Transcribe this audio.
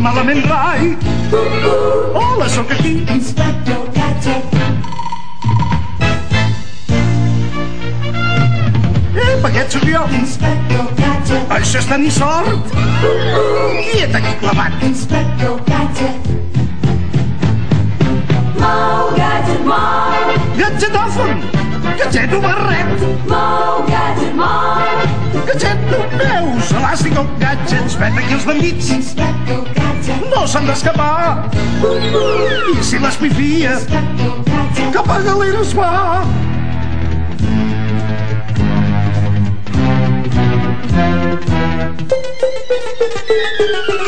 malament rai. Hola, sóc aquí. Inspector Gadget. Aquest sóc jo. Inspector Gadget. Això és tenir sort. Qui et aquí clavat? Inspector Gadget. Mou, Gadget, mou. Gadgetòfon. Gadget, barret. Mou, Gadget, mou. Gadget, no veus? Elàstic o gadgets, vet aquí els bandits. Inspector Gadget. No s'han d'escapar. I si l'espifia, Inspector Gadget. cap a galera es va. Thank you.